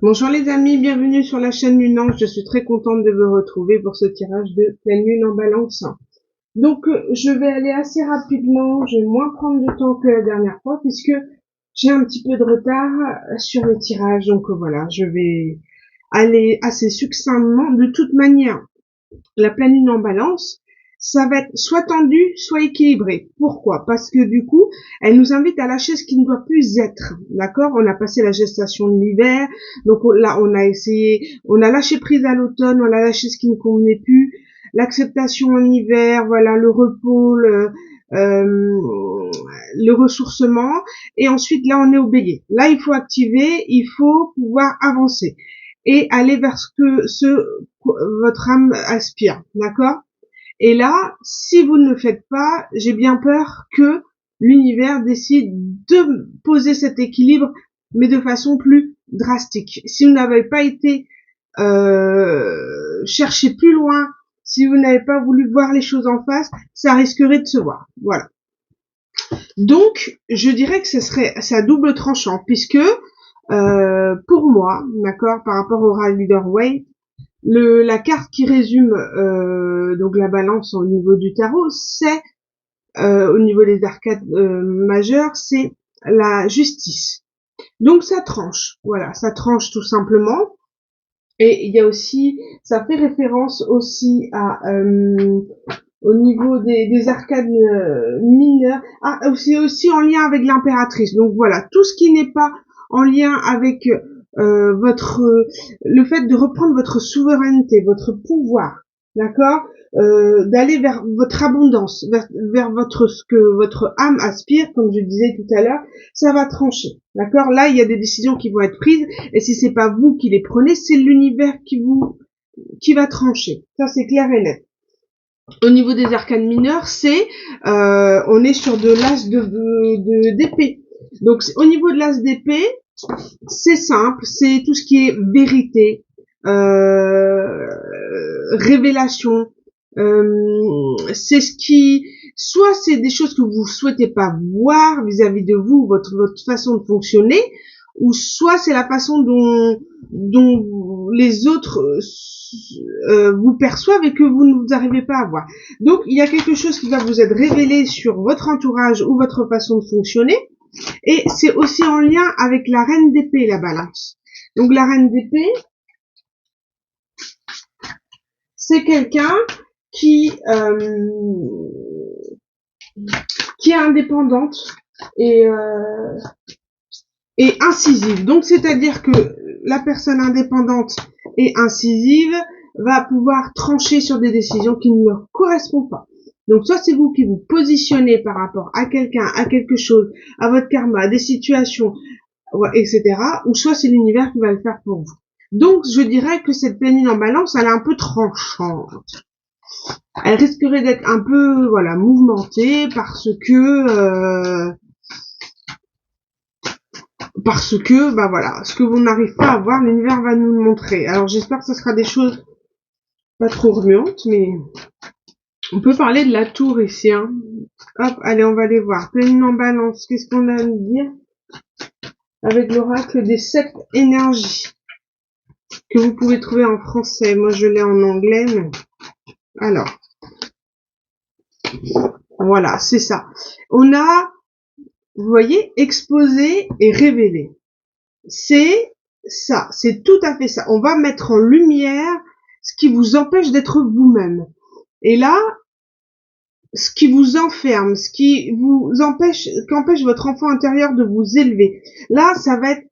Bonjour les amis, bienvenue sur la chaîne Lunange. Je suis très contente de vous retrouver pour ce tirage de pleine lune en balance. Donc je vais aller assez rapidement, je vais moins prendre de temps que la dernière fois puisque j'ai un petit peu de retard sur les tirages. Donc voilà, je vais aller assez succinctement. De toute manière, la pleine lune en balance, ça va être soit tendu, soit équilibré. Pourquoi? Parce que du coup, elle nous invite à lâcher ce qui ne doit plus être. D'accord? On a passé la gestation de l'hiver, donc là, on a essayé, on a lâché prise à l'automne, on a lâché ce qui ne convenait plus, l'acceptation en hiver, voilà, le repos, le ressourcement, et ensuite là, on est au bélier. Là, il faut activer, il faut pouvoir avancer et aller vers ce votre âme aspire, d'accord? Et là, si vous ne le faites pas, j'ai bien peur que l'univers décide de poser cet équilibre, mais de façon plus drastique. Si vous n'avez pas été chercher plus loin, si vous n'avez pas voulu voir les choses en face, ça risquerait de se voir. Voilà. Donc, je dirais que ce serait à double tranchant, puisque pour moi, d'accord, par rapport au Rider-Waite, la carte qui résume donc la balance au niveau du tarot, c'est au niveau des arcades majeures, c'est la justice. Donc ça tranche, voilà, ça tranche tout simplement. Et il y a aussi, ça fait référence aussi à au niveau des arcades mineures, ah, c'est aussi en lien avec l'impératrice. Donc voilà, tout ce qui n'est pas en lien avec votre le fait de reprendre votre souveraineté, votre pouvoir, d'accord, d'aller vers votre abondance, vers votre ce que votre âme aspire, comme je disais tout à l'heure, ça va trancher, d'accord. Là, il y a des décisions qui vont être prises, et si c'est pas vous qui les prenez, c'est l'univers qui va trancher. Ça, c'est clair et net. Au niveau des arcanes mineures, c'est on est sur de l'as d'épée. Donc au niveau de l'as d'épée, c'est simple, c'est tout ce qui est vérité, révélation. C'est ce qui, soit c'est des choses que vous souhaitez pas voir vis-à-vis de vous, votre façon de fonctionner, ou soit c'est la façon dont les autres vous perçoivent et que vous ne arrivez pas à voir. Donc il y a quelque chose qui va vous être révélé sur votre entourage ou votre façon de fonctionner, et c'est aussi en lien avec la reine d'épée, la balance. Donc la reine d'épée, c'est quelqu'un qui qui est indépendante et incisive. Donc c'est-à-dire que la personne indépendante et incisive va pouvoir trancher sur des décisions qui ne leur correspondent pas. Donc soit c'est vous qui vous positionnez par rapport à quelqu'un, à quelque chose, à votre karma, à des situations, etc. Ou soit c'est l'univers qui va le faire pour vous. Donc je dirais que cette pleine lune en balance, elle est un peu tranchante. Elle risquerait d'être un peu, voilà, mouvementée parce que, bah voilà, ce que vous n'arrivez pas à voir, l'univers va nous le montrer. Alors j'espère que ce sera des choses pas trop remuantes, mais on peut parler de la tour ici, hein. Hop, allez, on va aller voir. Pleine lune en balance, qu'est-ce qu'on a à nous dire avec l'oracle des 7 énergies que vous pouvez trouver en français. Moi, je l'ai en anglais, mais alors, voilà, c'est ça. On a, vous voyez, exposé et révélé. C'est ça, c'est tout à fait ça. On va mettre en lumière ce qui vous empêche d'être vous-même. Et là, ce qui vous enferme, ce qui vous empêche, qu'empêche votre enfant intérieur de vous élever. Là, ça va être,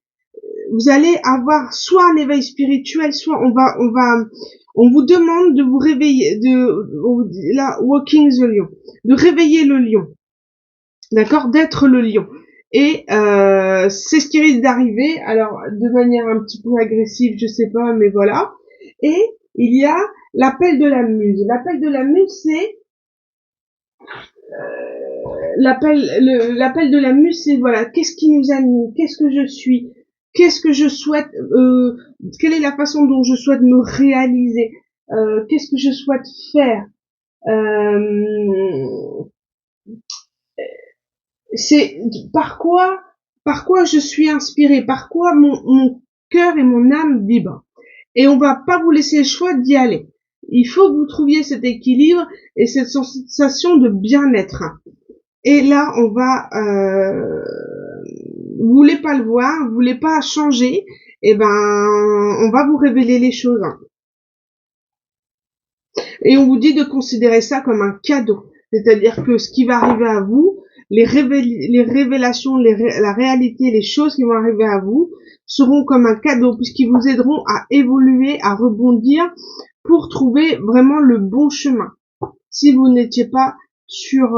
vous allez avoir soit un éveil spirituel, soit on vous demande de vous réveiller, là, walking the lion, de réveiller le lion. D'accord, d'être le lion. Et c'est ce qui risque d'arriver, alors de manière un petit peu agressive, je sais pas, mais voilà. Et il y a l'appel de la muse. L'appel de la muse, c'est l'appel de la muse, c'est voilà, qu'est-ce qui nous anime, qu'est-ce que je suis, qu'est-ce que je souhaite, quelle est la façon dont je souhaite me réaliser, qu'est-ce que je souhaite faire. Euh, c'est par quoi je suis inspirée, par quoi cœur et mon âme vibrent. Et on va pas vous laisser le choix d'y aller. Il faut que vous trouviez cet équilibre et cette sensation de bien-être. Et là, on va, vous voulez pas le voir, vous voulez pas changer, et ben, on va vous révéler les choses. Et on vous dit de considérer ça comme un cadeau. C'est-à-dire que ce qui va arriver à vous, les révélations, la réalité, les choses qui vont arriver à vous seront comme un cadeau puisqu'ils vous aideront à évoluer, à rebondir pour trouver vraiment le bon chemin. Si vous n'étiez pas sur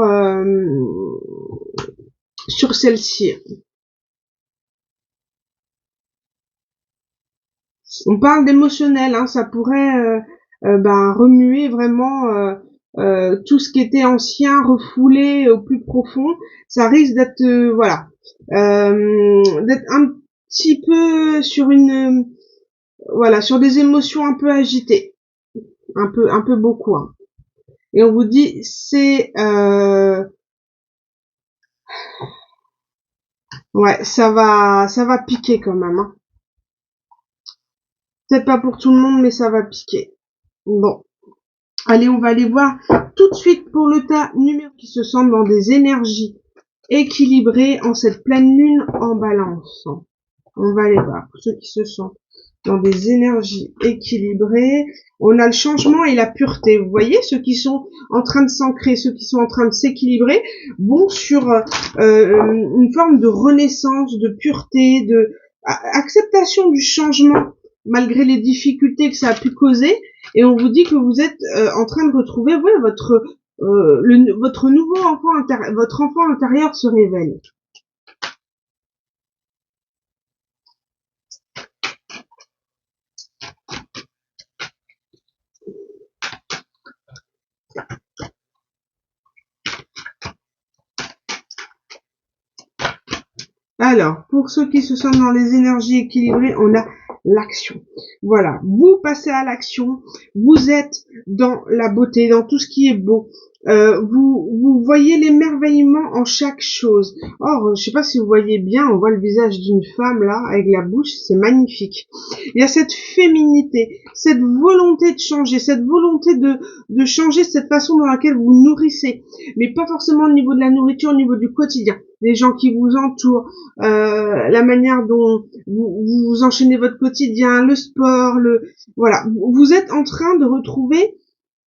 celle-ci. On parle d'émotionnel, hein, ça pourrait remuer vraiment tout ce qui était ancien, refoulé au plus profond. Ça risque d'être d'être un petit peu sur sur des émotions un peu agitées, un peu beaucoup. Hein. Et on vous dit c'est ouais, ça va piquer quand même. Hein. Peut-être pas pour tout le monde, mais ça va piquer. Bon. Allez, on va aller voir tout de suite pour le tas numéro qui se sentent dans des énergies équilibrées en cette pleine lune en balance. On va aller voir pour ceux qui se sentent dans des énergies équilibrées. On a le changement et la pureté. Vous voyez, ceux qui sont en train de s'ancrer, ceux qui sont en train de s'équilibrer, vont sur une forme de renaissance, de pureté, de acceptation du changement malgré les difficultés que ça a pu causer. Et on vous dit que vous êtes en train de retrouver votre nouveau enfant votre enfant intérieur se révèle. Alors, pour ceux qui se sentent dans les énergies équilibrées, on a l'action. Voilà, vous passez à l'action, vous êtes dans la beauté, dans tout ce qui est beau. Vous voyez l'émerveillement en chaque chose. Or, je sais pas si vous voyez bien, on voit le visage d'une femme là, avec la bouche, c'est magnifique. Il y a cette féminité, cette volonté de changer, cette volonté de changer cette façon dans laquelle vous nourrissez, mais pas forcément au niveau de la nourriture, au niveau du quotidien. Les gens qui vous entourent, la manière dont vous enchaînez votre quotidien, le sport, voilà. Vous êtes en train de retrouver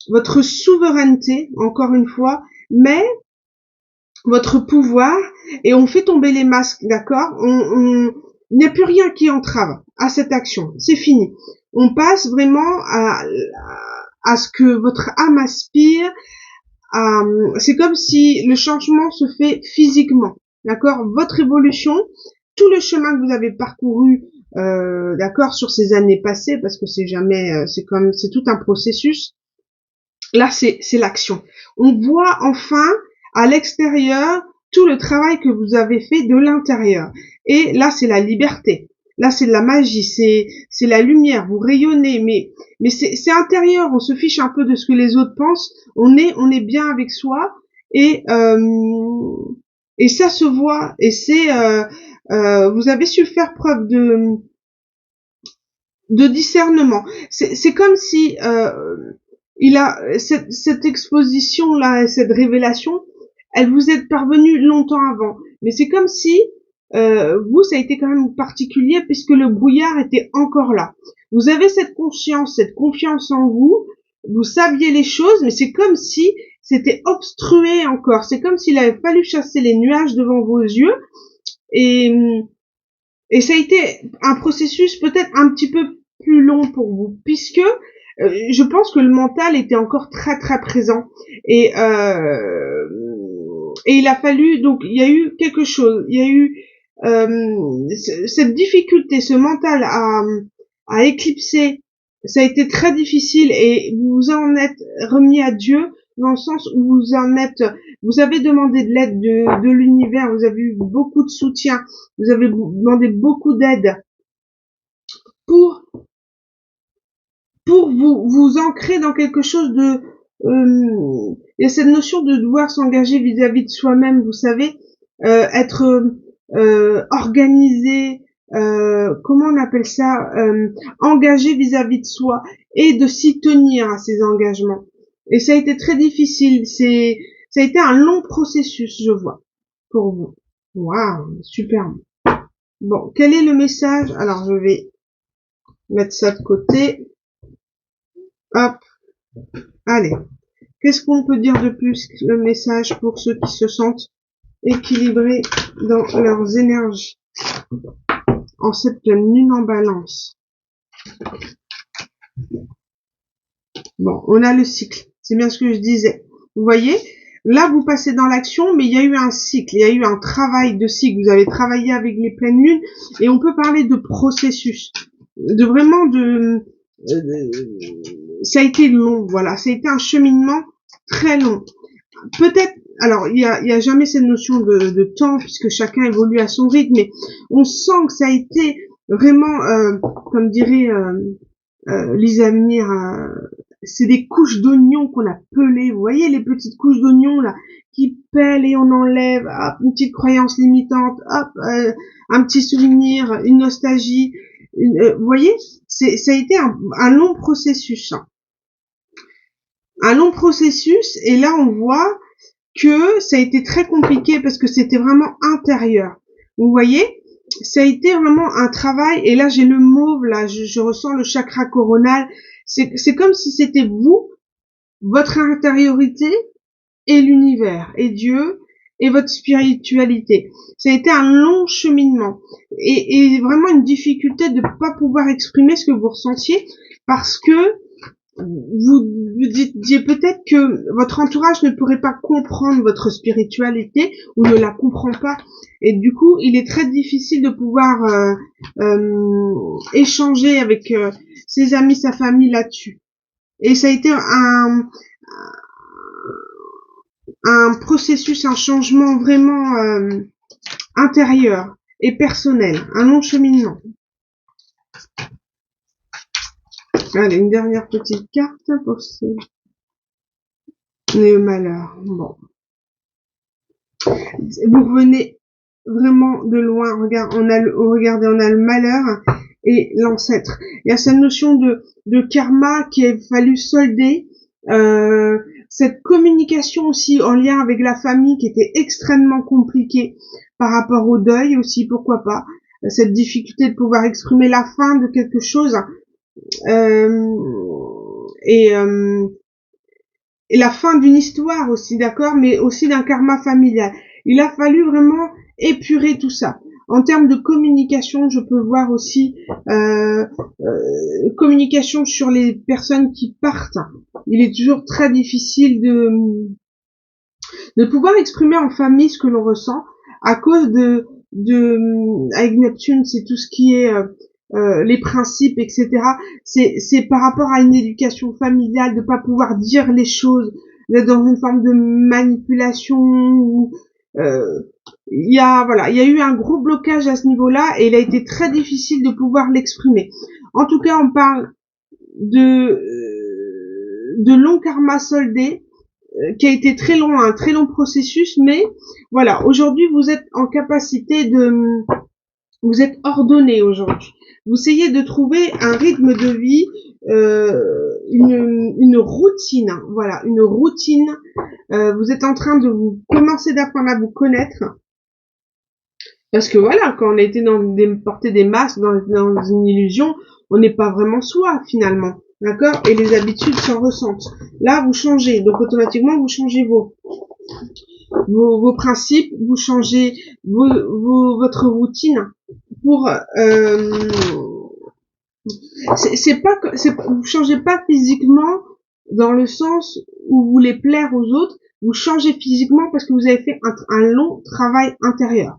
votre souveraineté, encore une fois, mais votre pouvoir, et on fait tomber les masques, d'accord? Il n'y a plus rien qui entrave à cette action. C'est fini. On passe vraiment à ce que votre âme aspire. C'est comme si le changement se fait physiquement, d'accord? Votre évolution, tout le chemin que vous avez parcouru, d'accord, sur ces années passées, parce que c'est jamais, c'est tout un processus. Là, c'est l'action. On voit enfin à l'extérieur tout le travail que vous avez fait de l'intérieur. Et là, c'est la liberté. Là, c'est de la magie, c'est la lumière. Vous rayonnez, mais c'est intérieur. On se fiche un peu de ce que les autres pensent. On est bien avec soi et ça se voit. Et vous avez su faire preuve de discernement. C'est comme si cette exposition là, cette révélation, elle vous est parvenue longtemps avant, mais c'est comme si vous, ça a été quand même particulier puisque le brouillard était encore là. Vous avez cette conscience, cette confiance en vous, vous saviez les choses, mais c'est comme si c'était obstrué encore. C'est comme s'il avait fallu chasser les nuages devant vos yeux, et ça a été un processus peut-être un petit peu plus long pour vous, puisque je pense que le mental était encore très très présent, et il a fallu, donc il y a eu quelque chose, il y a eu cette difficulté, ce mental à éclipser. Ça a été très difficile et vous en êtes remis à Dieu dans le sens où vous avez demandé de l'aide de l'univers, vous avez eu beaucoup de soutien, vous avez demandé beaucoup d'aide pour vous ancrer dans quelque chose de il y a cette notion de devoir s'engager vis-à-vis de soi-même, vous savez, être organisé, comment on appelle ça, engagé vis-à-vis de soi et de s'y tenir à ses engagements. Et ça a été très difficile. Ça a été un long processus, je vois, pour vous. Waouh, superbe. Bon, quel est le message? Alors, je vais mettre ça de côté. Hop. Allez. Qu'est-ce qu'on peut dire de plus que le message pour ceux qui se sentent équilibrés dans leurs énergies en cette pleine lune en balance? Bon, on a le cycle. C'est bien ce que je disais. Vous voyez, là, vous passez dans l'action, mais il y a eu un cycle, il y a eu un travail de cycle. Vous avez travaillé avec les pleines lunes et on peut parler de processus, de vraiment ça a été long, voilà. Ça a été un cheminement très long. Peut-être, alors, il y a jamais cette notion de temps puisque chacun évolue à son rythme, mais on sent que ça a été vraiment, comme dirait Lisa Amir, c'est des couches d'oignons qu'on a pelées. Vous voyez les petites couches d'oignons là qui pèlent et on enlève. Hop, une petite croyance limitante. Hop, un petit souvenir, une nostalgie. Vous voyez, ça a été un long processus. Hein. Un long processus. Et là, on voit que ça a été très compliqué parce que c'était vraiment intérieur. Vous voyez, ça a été vraiment un travail. Et là, j'ai le mauve là. Je ressens le chakra coronal. C'est comme si c'était vous, votre intériorité et l'univers et Dieu et votre spiritualité. Ça a été un long cheminement et vraiment une difficulté de pas pouvoir exprimer ce que vous ressentiez parce que vous disiez peut-être que votre entourage ne pourrait pas comprendre votre spiritualité ou ne la comprend pas et du coup il est très difficile de pouvoir échanger avec ses amis, sa famille là-dessus. Et ça a été un processus, un changement vraiment intérieur et personnel, un long cheminement. Allez, une dernière petite carte pour le malheur. Bon. Vous revenez vraiment de loin. Regardez, on a le malheur et l'ancêtre. Il y a cette notion de karma qu'il a fallu solder. Cette communication aussi en lien avec la famille qui était extrêmement compliquée par rapport au deuil aussi, pourquoi pas. Cette difficulté de pouvoir exprimer la fin de quelque chose. Et la fin d'une histoire aussi, d'accord, mais aussi d'un karma familial. Il a fallu vraiment épurer tout ça. En termes de communication, je peux voir aussi communication sur les personnes qui partent. Il est toujours très difficile de pouvoir exprimer en famille ce que l'on ressent à cause avec Neptune, c'est tout ce qui est les principes, etc. C'est par rapport à une éducation familiale de pas pouvoir dire les choses, d'être dans une forme de manipulation ou il y a eu un gros blocage à ce niveau-là et il a été très difficile de pouvoir l'exprimer. En tout cas, on parle de long karma soldé qui a été très long, un très long processus, mais voilà, aujourd'hui vous êtes en capacité vous êtes ordonné aujourd'hui. Vous essayez de trouver un rythme de vie, une routine, hein, voilà, une routine. Vous êtes en train de commencer d'apprendre à vous connaître. Parce que voilà, quand on a été porter des masques dans une illusion, on n'est pas vraiment soi finalement, d'accord? Et les habitudes s'en ressentent. Là, vous changez, donc automatiquement vous changez vos principes, vous changez votre routine pour vous changez pas physiquement dans le sens où vous voulez plaire aux autres, vous changez physiquement parce que vous avez fait un long travail intérieur.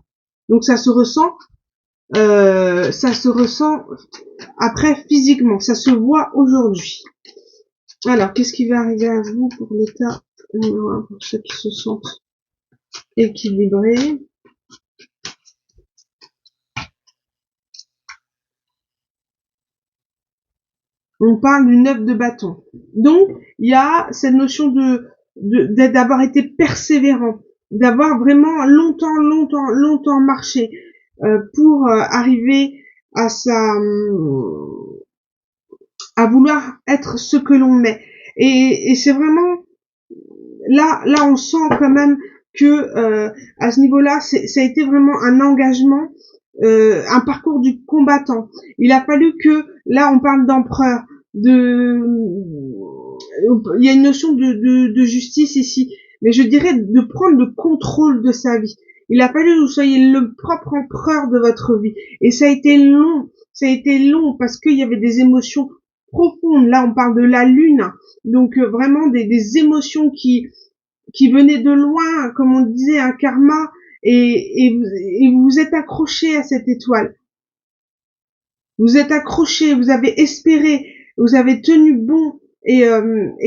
Donc ça se ressent après physiquement, ça se voit aujourd'hui. Alors, qu'est-ce qui va arriver à vous pour l'état numéro 1 pour ceux qui se sentent équilibrés? On parle du 9 de bâton. Donc, il y a cette notion d'avoir été persévérant, d'avoir vraiment longtemps marché pour arriver à à vouloir être ce que l'on met. Et c'est vraiment là on sent quand même que à ce niveau-là, ça a été vraiment un engagement, un parcours du combattant. Il a fallu que là on parle d'empereur, il y a une notion de justice ici, mais je dirais de prendre le contrôle de sa vie. Il a fallu que vous soyez le propre empereur de votre vie. Et ça a été long parce qu'il y avait des émotions profondes. Là, on parle de la lune, donc vraiment des émotions qui venaient de loin, comme on disait, un karma, et vous vous êtes accroché à cette étoile. Vous êtes accroché, vous avez espéré, vous avez tenu bon, et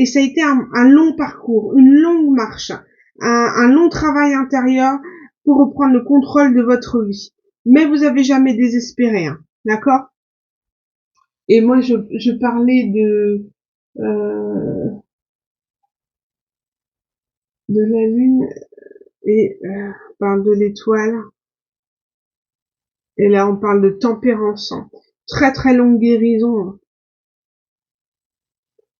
ça a été un long parcours, une longue marche, un long travail intérieur pour reprendre le contrôle de votre vie. Mais vous avez jamais désespéré, hein, d'accord? Et moi, je parlais de la lune et de l'étoile. Et là, on parle de tempérance, hein. Très très longue guérison.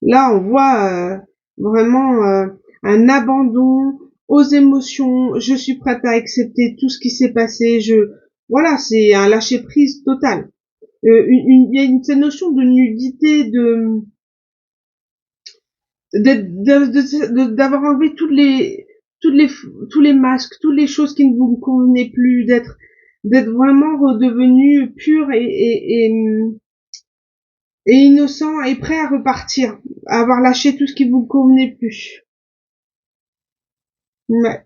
Là, on voit vraiment un abandon aux émotions. Je suis prête à accepter tout ce qui s'est passé. Voilà, c'est un lâcher prise total. Il y a cette notion de nudité, d'avoir enlevé tous les masques, toutes les choses qui ne vous convenaient plus, d'être vraiment redevenu pur et innocent et prêt à repartir, à avoir lâché tout ce qui vous convenait plus. Ouais.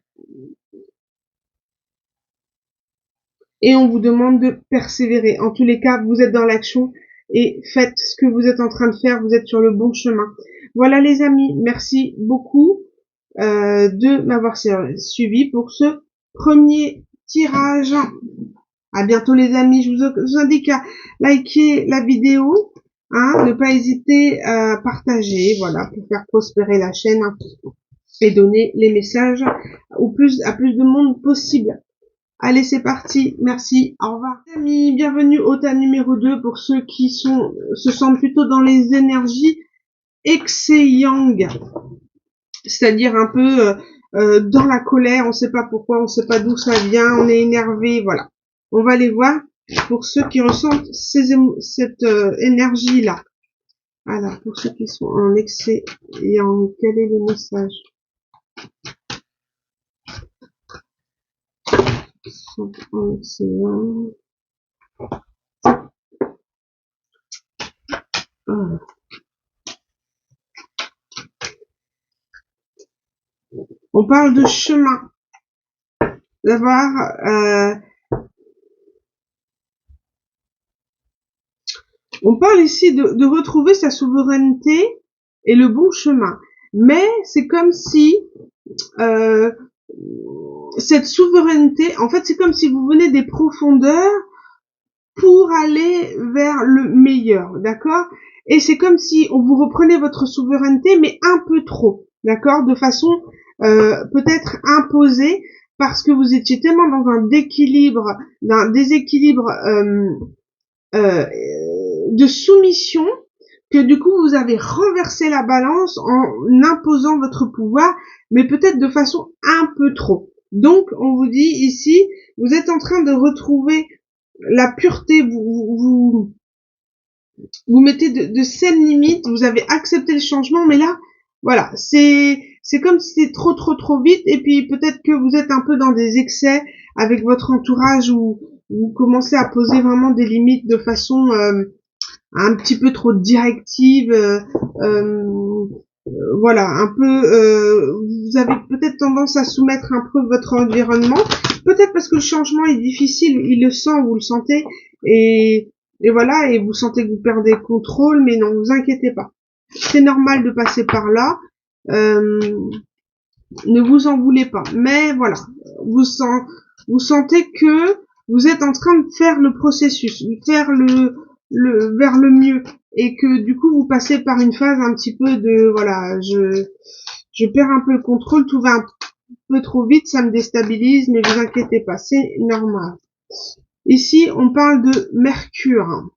Et on vous demande de persévérer. En tous les cas, vous êtes dans l'action et faites ce que vous êtes en train de faire, vous êtes sur le bon chemin. Voilà les amis, merci beaucoup de m'avoir suivi pour ce premier tirage. À bientôt les amis, je vous indique à liker la vidéo, hein, ne pas hésiter à partager, voilà, pour faire prospérer la chaîne, hein, et donner les messages à plus de monde possible. Allez, c'est parti. Merci. Au revoir. Amis, bienvenue au tas numéro 2 pour ceux qui se sentent plutôt dans les énergies Ex-Yang. C'est-à-dire un peu dans la colère, on sait pas pourquoi, on sait pas d'où ça vient, on est énervé, voilà. On va les voir pour ceux qui ressentent cette énergie-là. Alors, pour ceux qui sont en Ex-Yang, quel est le message? On parle de chemin, d'avoir on parle ici de retrouver sa souveraineté et le bon chemin. Mais c'est comme si cette souveraineté, en fait, c'est comme si vous venez des profondeurs pour aller vers le meilleur, d'accord? Et c'est comme si on vous reprenait votre souveraineté, mais un peu trop, d'accord? De façon peut-être imposée, parce que vous étiez tellement dans un déséquilibre de soumission, que du coup vous avez renversé la balance en imposant votre pouvoir, mais peut-être de façon un peu trop. Donc on vous dit ici, vous êtes en train de retrouver la pureté, vous mettez de saines limites, vous avez accepté le changement, mais là, voilà, c'est comme si c'était trop vite, et puis peut-être que vous êtes un peu dans des excès avec votre entourage où vous commencez à poser vraiment des limites de façon un petit peu trop directive, voilà, un peu, vous avez peut-être tendance à soumettre un peu votre environnement, peut-être parce que le changement est difficile, il le sent, vous le sentez, et voilà, et vous sentez que vous perdez le contrôle, mais non, vous inquiétez pas. C'est normal de passer par là, ne vous en voulez pas. Mais voilà, vous sentez que vous êtes en train de faire le processus, faire vers le mieux, et que du coup vous passez par une phase un petit peu de voilà, je perds un peu le contrôle, tout va un peu trop vite, ça me déstabilise, mais vous inquiétez pas, c'est normal. Ici, on parle de Mercure.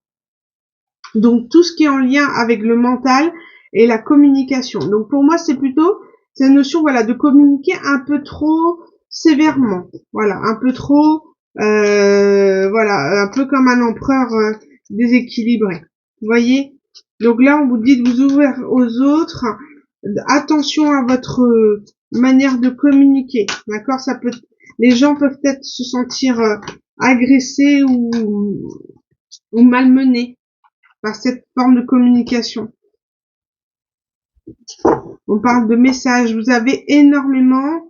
Donc, tout ce qui est en lien avec le mental et la communication. Donc, pour moi, c'est plutôt cette notion, voilà, de communiquer un peu trop sévèrement. Voilà, un peu trop, voilà, un peu comme un empereur déséquilibré. Vous voyez? Donc là, on vous dit de vous ouvrir aux autres. Attention à votre manière de communiquer. D'accord? Ça peut, les gens peuvent peut-être se sentir agressés ou malmenés par cette forme de communication. On parle de messages. Vous avez énormément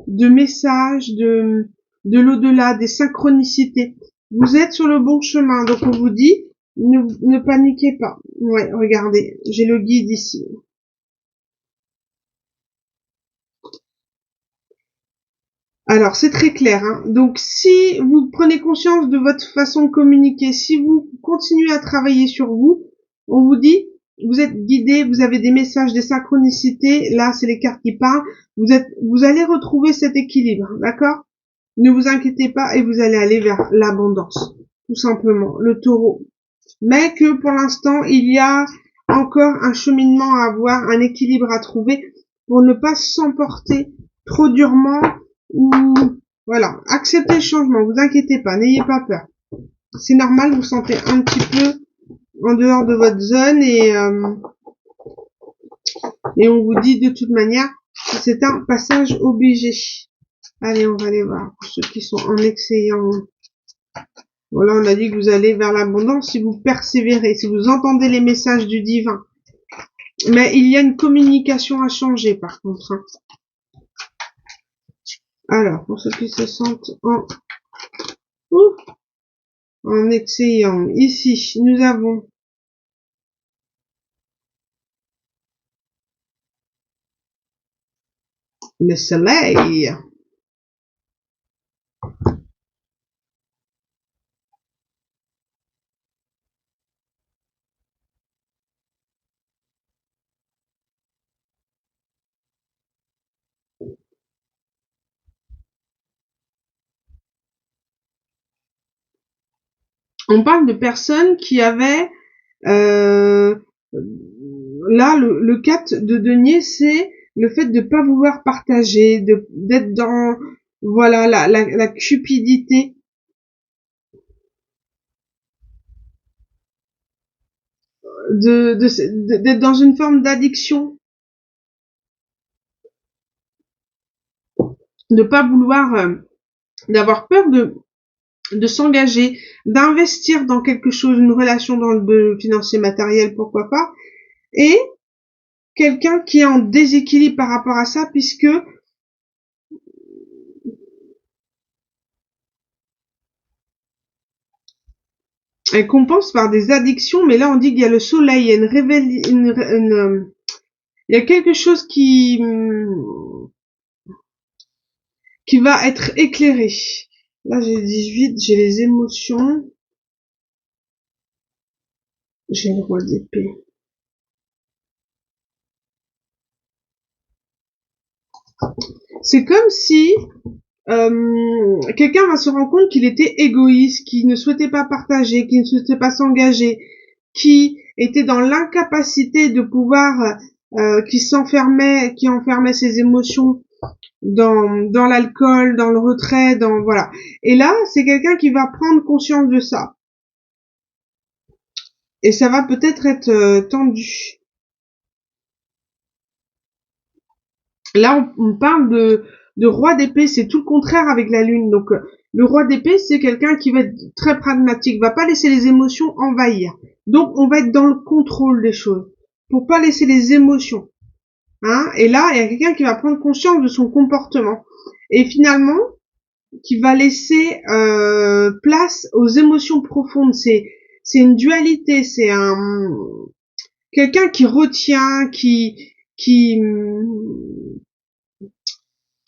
de messages de l'au-delà, des synchronicités. Vous êtes sur le bon chemin. Donc on vous dit, ne paniquez pas. Ouais, regardez, j'ai le guide ici. Alors c'est très clair, hein. Donc si vous prenez conscience de votre façon de communiquer, si vous continuez à travailler sur vous, on vous dit, vous êtes guidé, vous avez des messages, des synchronicités, là c'est les cartes qui parlent, vous allez retrouver cet équilibre, d'accord? Ne vous inquiétez pas et vous allez aller vers l'abondance, tout simplement, le taureau. Mais que pour l'instant, il y a encore un cheminement à avoir, un équilibre à trouver pour ne pas s'emporter trop durement ou voilà, acceptez le changement, vous inquiétez pas, n'ayez pas peur. C'est normal, vous sentez un petit peu en dehors de votre zone et on vous dit de toute manière que c'est un passage obligé. Allez, on va aller voir pour ceux qui sont en excellent. Voilà, on a dit que vous allez vers l'abondance si vous persévérez, si vous entendez les messages du divin. Mais il y a une communication à changer par contre. Hein. Alors, pour ceux qui se sentent en excellent, ici, nous avons le soleil. On parle de personnes qui avaient là le 4 de denier, c'est le fait de pas vouloir partager, d'être dans voilà la cupidité. D'être dans une forme d'addiction, de pas vouloir d'avoir peur de s'engager, d'investir dans quelque chose, une relation dans le financier matériel, pourquoi pas, et quelqu'un qui est en déséquilibre par rapport à ça, puisque elle compense par des addictions, mais là on dit qu'il y a le soleil, il y a il y a quelque chose qui va être éclairé. Là j'ai 18, j'ai les émotions, j'ai le roi d'épée. C'est comme si quelqu'un va se rendre compte qu'il était égoïste, qu'il ne souhaitait pas partager, qu'il ne souhaitait pas s'engager, qui était dans l'incapacité de pouvoir, qui enfermait ses émotions dans l'alcool, dans le retrait, dans voilà. Et là, c'est quelqu'un qui va prendre conscience de ça. Et ça va peut-être être tendu. Là, on parle de roi d'épée, c'est tout le contraire avec la lune. Donc, le roi d'épée, c'est quelqu'un qui va être très pragmatique, va pas laisser les émotions envahir. Donc, on va être dans le contrôle des choses, pour pas laisser les émotions. Hein. Et là, il y a quelqu'un qui va prendre conscience de son comportement. Et finalement, qui va laisser place aux émotions profondes. C'est une dualité, c'est quelqu'un qui retient, qui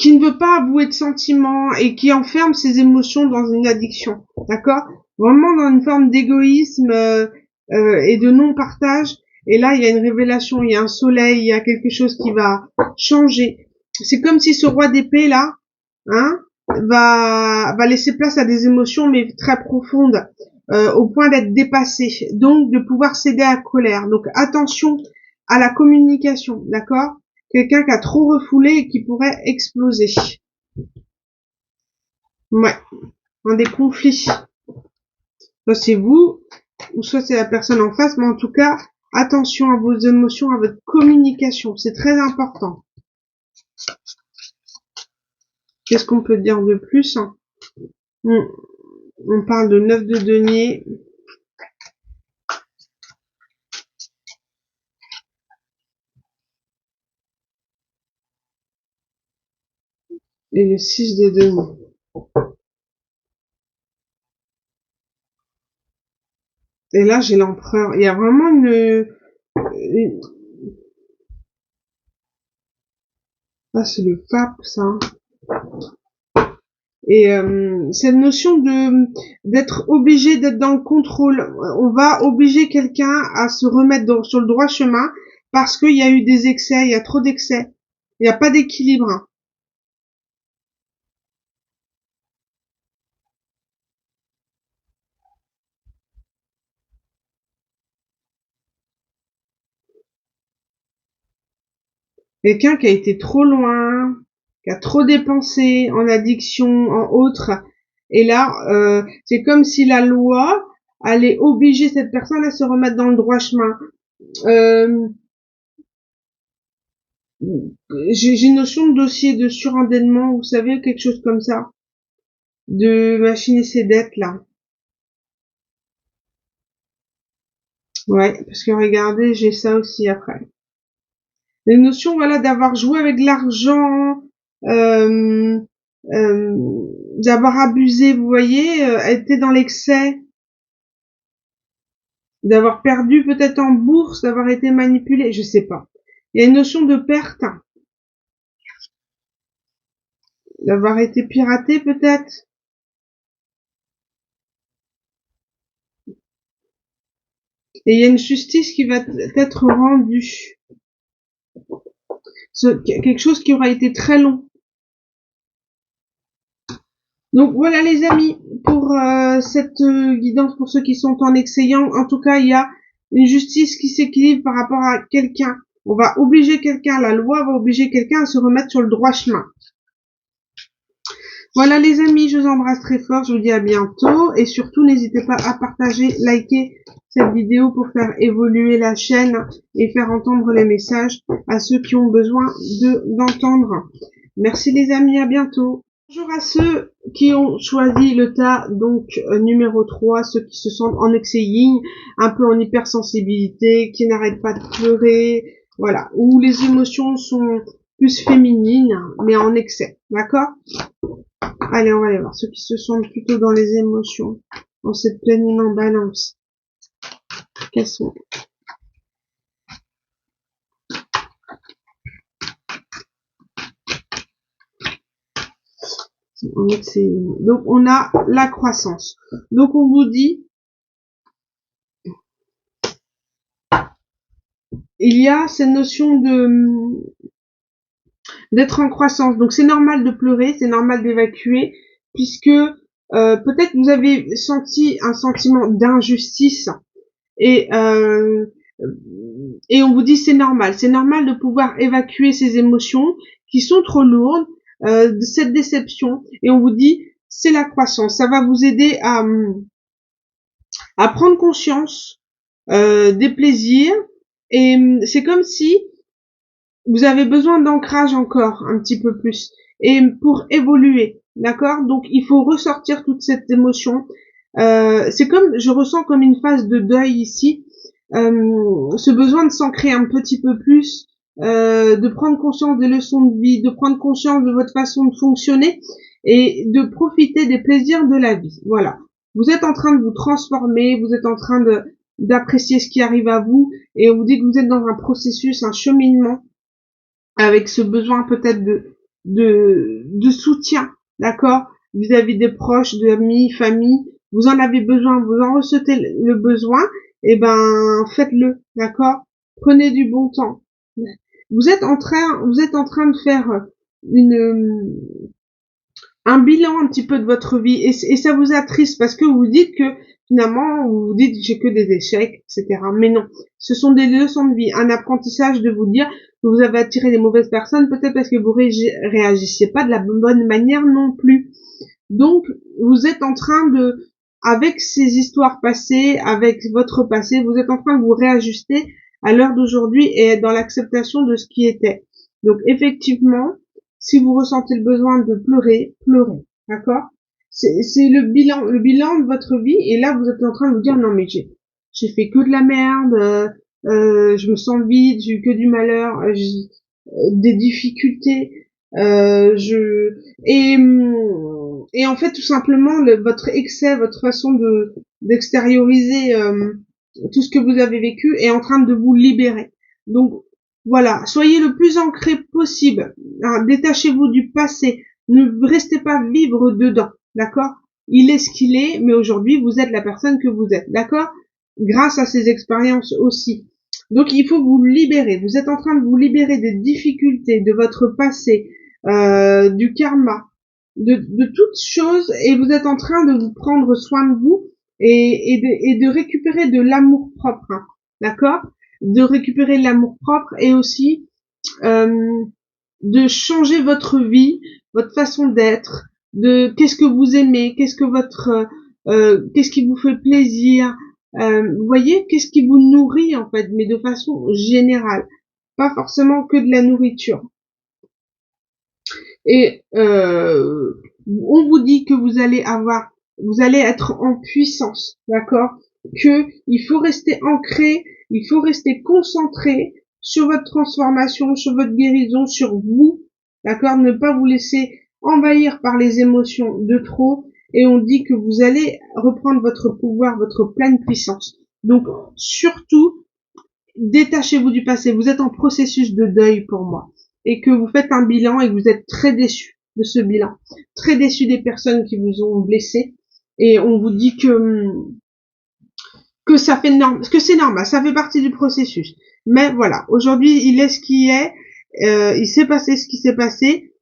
ne veut pas avouer de sentiments et qui enferme ses émotions dans une addiction, d'accord? Vraiment dans une forme d'égoïsme et de non-partage. Et là, il y a une révélation, il y a un soleil, il y a quelque chose qui va changer. C'est comme si ce roi d'épée là, hein, va laisser place à des émotions mais très profondes, au point d'être dépassé, donc de pouvoir céder à la colère. Donc attention à la communication, d'accord? Quelqu'un qui a trop refoulé et qui pourrait exploser. Ouais, dans des conflits. Soit c'est vous, ou soit c'est la personne en face, mais en tout cas, attention à vos émotions, à votre communication, c'est très important. Qu'est-ce qu'on peut dire de plus? On parle de 9 de denier. Et le 6 de denier. Et là, j'ai l'empereur. Il y a vraiment une... Ah, c'est le pape, ça. Et cette notion de d'être obligé d'être dans le contrôle, on va obliger quelqu'un à se remettre sur le droit chemin parce qu'il y a eu des excès, il y a trop d'excès, il n'y a pas d'équilibre. Quelqu'un qui a été trop loin, qui a trop dépensé en addiction, en autre, et là, c'est comme si la loi allait obliger cette personne à se remettre dans le droit chemin. Euh, j'ai une notion de dossier de surendettement, vous savez, quelque chose comme ça, de machiner ses dettes là. Ouais, parce que regardez, j'ai ça aussi après. Les notions, voilà, d'avoir joué avec l'argent, euh, euh, d'avoir abusé, vous voyez, été dans l'excès, d'avoir perdu peut-être en bourse, d'avoir été manipulé, je sais pas. Il y a une notion de perte, d'avoir été piraté peut-être. Et il y a une justice qui va être rendue. Quelque chose qui aura été très long. Donc voilà les amis, pour cette guidance pour ceux qui sont en excellent. En tout cas, il y a une justice qui s'équilibre par rapport à quelqu'un. On va obliger quelqu'un, la loi va obliger quelqu'un à se remettre sur le droit chemin. Voilà les amis, je vous embrasse très fort, je vous dis à bientôt et surtout n'hésitez pas à partager, liker cette vidéo pour faire évoluer la chaîne et faire entendre les messages à ceux qui ont besoin d'entendre. Merci les amis, à bientôt. Bonjour à ceux qui ont choisi le tas, donc numéro 3, ceux qui se sentent en excès yin, un peu en hypersensibilité, qui n'arrêtent pas de pleurer, voilà, où les émotions sont plus féminines, mais en excès, d'accord? Allez, on va aller voir ceux qui se sentent plutôt dans les émotions, dans cette pleine lune en balance. Quels sont en excès? Donc on a la croissance. Donc on vous dit, il y a cette notion d'être en croissance. Donc c'est normal de pleurer, c'est normal d'évacuer, puisque peut-être vous avez senti un sentiment d'injustice et et on vous dit c'est normal de pouvoir évacuer ces émotions qui sont trop lourdes, cette déception, et on vous dit c'est la croissance, ça va vous aider à prendre conscience des plaisirs, et c'est comme si vous avez besoin d'ancrage encore un petit peu plus et pour évoluer, d'accord? Donc il faut ressortir toute cette émotion. C'est comme, je ressens comme une phase de deuil ici, ce besoin de s'ancrer un petit peu plus, de prendre conscience des leçons de vie, de prendre conscience de votre façon de fonctionner et de profiter des plaisirs de la vie. Voilà. Vous êtes en train de vous transformer, vous êtes en train d'apprécier ce qui arrive à vous et on vous dit que vous êtes dans un processus, un cheminement avec ce besoin peut-être de soutien, d'accord, vis-à-vis des proches, d'amis, famille, vous en avez besoin, vous en ressentez le besoin, et ben faites-le, d'accord, prenez du bon temps. Vous êtes en train de faire une un bilan un petit peu de votre vie et ça vous attriste parce que vous dites que finalement vous dites j'ai que des échecs, etc. Mais non, ce sont des leçons de vie, un apprentissage de vous dire que vous avez attiré des mauvaises personnes, peut-être parce que vous réagissez pas de la bonne manière non plus. Donc vous êtes en train de, avec ces histoires passées, avec votre passé, vous êtes en train de vous réajuster à l'heure d'aujourd'hui et être dans l'acceptation de ce qui était. Donc effectivement, si vous ressentez le besoin de pleurer, pleurez, d'accord? C'est le bilan de votre vie, et là vous êtes en train de vous dire non mais j'ai fait que de la merde, je me sens vide, j'ai eu que du malheur, des difficultés, je et en fait tout simplement votre excès, votre façon de d'extérioriser tout ce que vous avez vécu est en train de vous libérer. Donc voilà, soyez le plus ancré possible. Hein, détachez-vous du passé. Ne restez pas vivre dedans. D'accord? Il est ce qu'il est, mais aujourd'hui, vous êtes la personne que vous êtes. D'accord? Grâce à ces expériences aussi. Donc, il faut vous libérer. Vous êtes en train de vous libérer des difficultés, de votre passé, du karma, de toutes choses, et vous êtes en train de vous prendre soin de vous et de récupérer de l'amour propre. Hein, d'accord? De récupérer l'amour propre et aussi euh, de changer votre vie, votre façon d'être, de qu'est-ce que vous aimez, qu'est-ce qui vous fait plaisir, vous voyez, qu'est-ce qui vous nourrit en fait, mais de façon générale, pas forcément que de la nourriture. Et on vous dit que vous allez être en puissance, d'accord? Que il faut rester ancré, il faut rester concentré sur votre transformation, sur votre guérison, sur vous, d'accord? Ne pas vous laisser envahir par les émotions de trop. Et on dit que vous allez reprendre votre pouvoir, votre pleine puissance. Donc surtout, détachez-vous du passé. Vous êtes en processus de deuil pour moi. Et que vous faites un bilan et que vous êtes très déçu de ce bilan. Très déçu des personnes qui vous ont blessé. Et on vous dit que ça fait normal, que c'est normal, ça fait partie du processus. Mais voilà, aujourd'hui, il est ce qui est, il s'est passé ce qui s'est passé,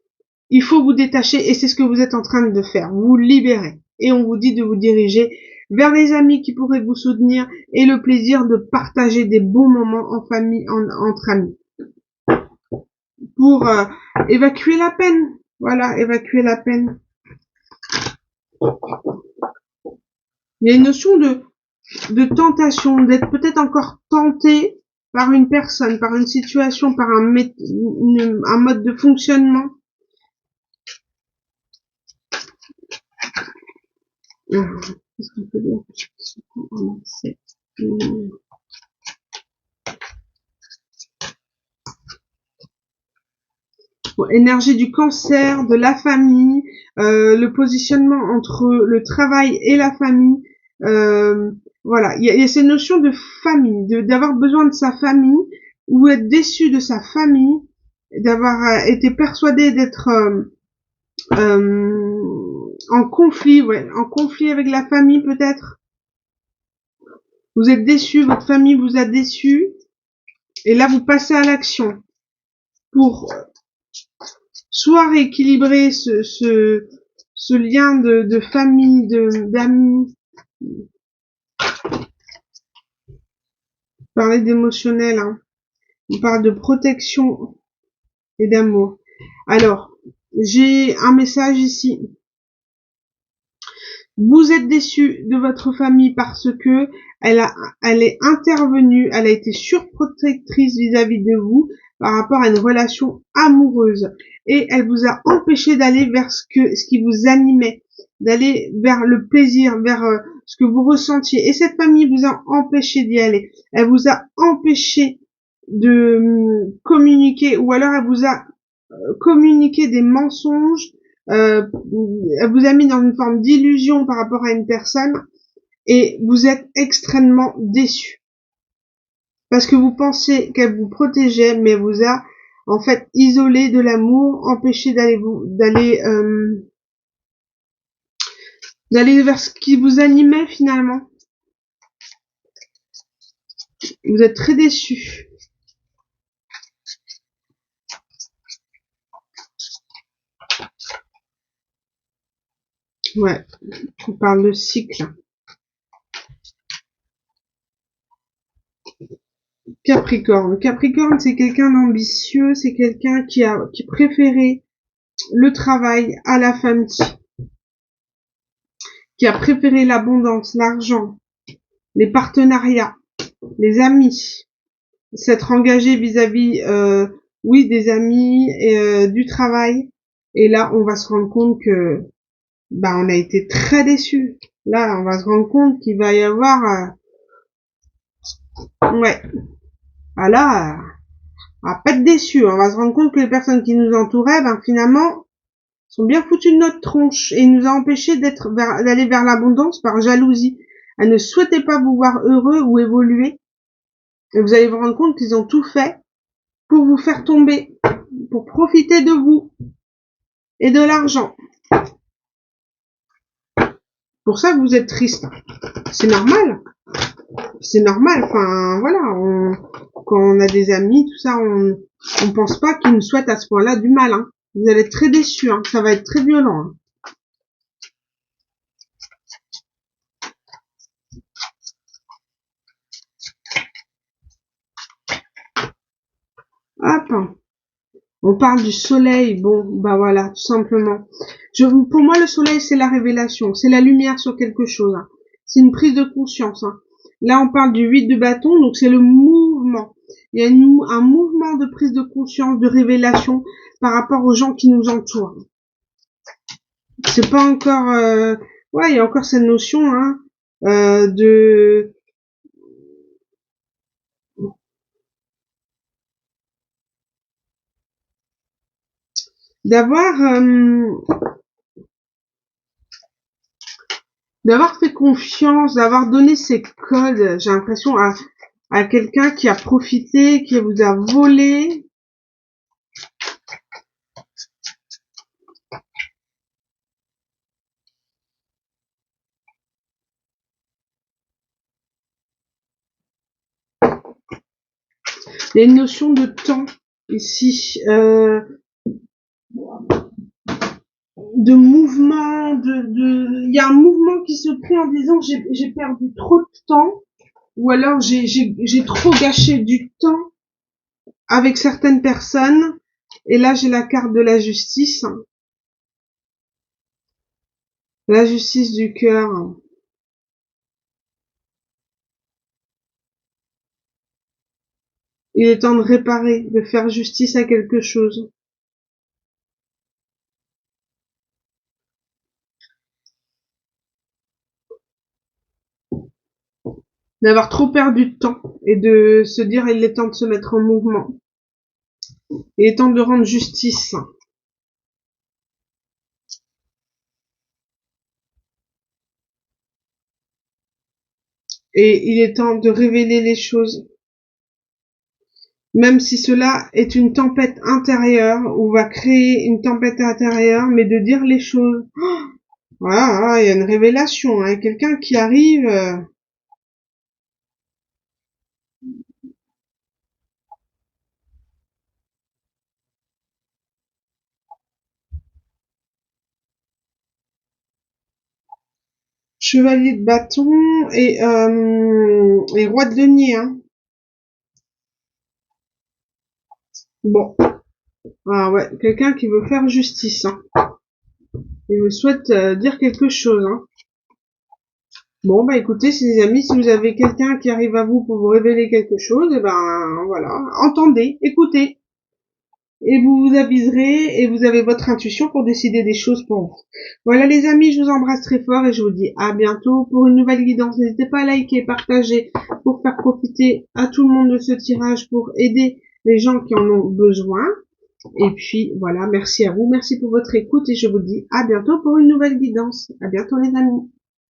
il faut vous détacher et c'est ce que vous êtes en train de faire, vous libérer. Et on vous dit de vous diriger vers les amis qui pourraient vous soutenir et le plaisir de partager des bons moments en famille, entre amis, pour évacuer la peine. Voilà, évacuer la peine. Il y a une notion de tentation, d'être peut-être encore tenté par une personne, par une situation, par un mode de fonctionnement. Qu'est-ce qu'on peut dire? Bon, énergie du cancer, de la famille, le positionnement entre le travail et la famille. Voilà, il y a ces notions de famille, d'avoir besoin de sa famille ou être déçu de sa famille, d'avoir été persuadé d'être en conflit, ouais, en conflit avec la famille peut-être. Vous êtes déçu, votre famille vous a déçu, et là vous passez à l'action pour soit rééquilibrer ce lien de famille, d'amis, parler d'émotionnel, hein. On parle de protection et d'amour. Alors, j'ai un message ici. Vous êtes déçu de votre famille parce que elle est intervenue, elle a été surprotectrice vis-à-vis de vous par rapport à une relation amoureuse et elle vous a empêché d'aller vers ce qui vous animait, d'aller vers le plaisir, vers ce que vous ressentiez. Et cette famille vous a empêché d'y aller. Elle vous a empêché de communiquer, ou alors elle vous a communiqué des mensonges, elle vous a mis dans une forme d'illusion par rapport à une personne et vous êtes extrêmement déçu parce que vous pensez qu'elle vous protégeait, mais elle vous a en fait isolé de l'amour, empêché d'aller vers ce qui vous animait finalement. Vous êtes très déçu. Ouais, on parle de cycle. Capricorne. Capricorne, c'est quelqu'un d'ambitieux, c'est quelqu'un qui préféré le travail à la famille, qui a préféré l'abondance, l'argent, les partenariats, les amis, s'être engagé vis-à-vis, oui, des amis et du travail. Et là, on va se rendre compte que, bah, on a été très déçus. Là, on va se rendre compte qu'il va y avoir, ouais, ah là, on va pas être déçus. On va se rendre compte que les personnes qui nous entouraient, ben finalement, sont bien foutus de notre tronche et nous a empêchés d'aller vers l'abondance par jalousie. Elles ne souhaitaient pas vous voir heureux ou évoluer. Et vous allez vous rendre compte qu'ils ont tout fait pour vous faire tomber, pour profiter de vous et de l'argent. Pour ça que vous êtes triste. C'est normal. C'est normal. Enfin, voilà. Quand on a des amis, tout ça, on pense pas qu'ils nous souhaitent à ce point-là du mal. Hein. Vous allez être très déçus. Hein. Ça va être très violent. Hein. Hop. On parle du soleil. Bon, bah voilà, tout simplement. Pour moi, le soleil, c'est la révélation. C'est la lumière sur quelque chose. Hein. C'est une prise de conscience. Hein. Là, on parle du 8 de bâton, donc c'est le mouvement. Il y a un mouvement de prise de conscience, de révélation par rapport aux gens qui nous entourent. C'est pas encore... ouais, il y a encore cette notion hein, de... d'avoir fait confiance, d'avoir donné ses codes, j'ai l'impression, à quelqu'un qui a profité, qui vous a volé. Il y a une notion de temps ici, de mouvement, il y a un mouvement qui se crée en disant j'ai perdu trop de temps, ou alors j'ai trop gâché du temps avec certaines personnes. Et là, j'ai la carte de la justice du cœur. Il est temps de réparer, de faire justice à quelque chose. D'avoir trop perdu de temps et de se dire il est temps de se mettre en mouvement. Il est temps de rendre justice. Et il est temps de révéler les choses. Même si cela est une tempête intérieure, ou va créer une tempête intérieure, mais de dire les choses. Voilà, il y a une révélation, hein, quelqu'un qui arrive. Chevalier de bâton et roi de denier. Hein. Bon, ah ouais, quelqu'un qui veut faire justice. Hein. Il me souhaite dire quelque chose. Hein. Bon, bah écoutez, les amis, si vous avez quelqu'un qui arrive à vous pour vous révéler quelque chose, et ben voilà, entendez, écoutez. Et vous vous aviserez et vous avez votre intuition pour décider des choses pour vous. Voilà les amis, je vous embrasse très fort et je vous dis à bientôt pour une nouvelle guidance. N'hésitez pas à liker, partager pour faire profiter à tout le monde de ce tirage, pour aider les gens qui en ont besoin. Et puis voilà, merci à vous, merci pour votre écoute et je vous dis à bientôt pour une nouvelle guidance. À bientôt les amis.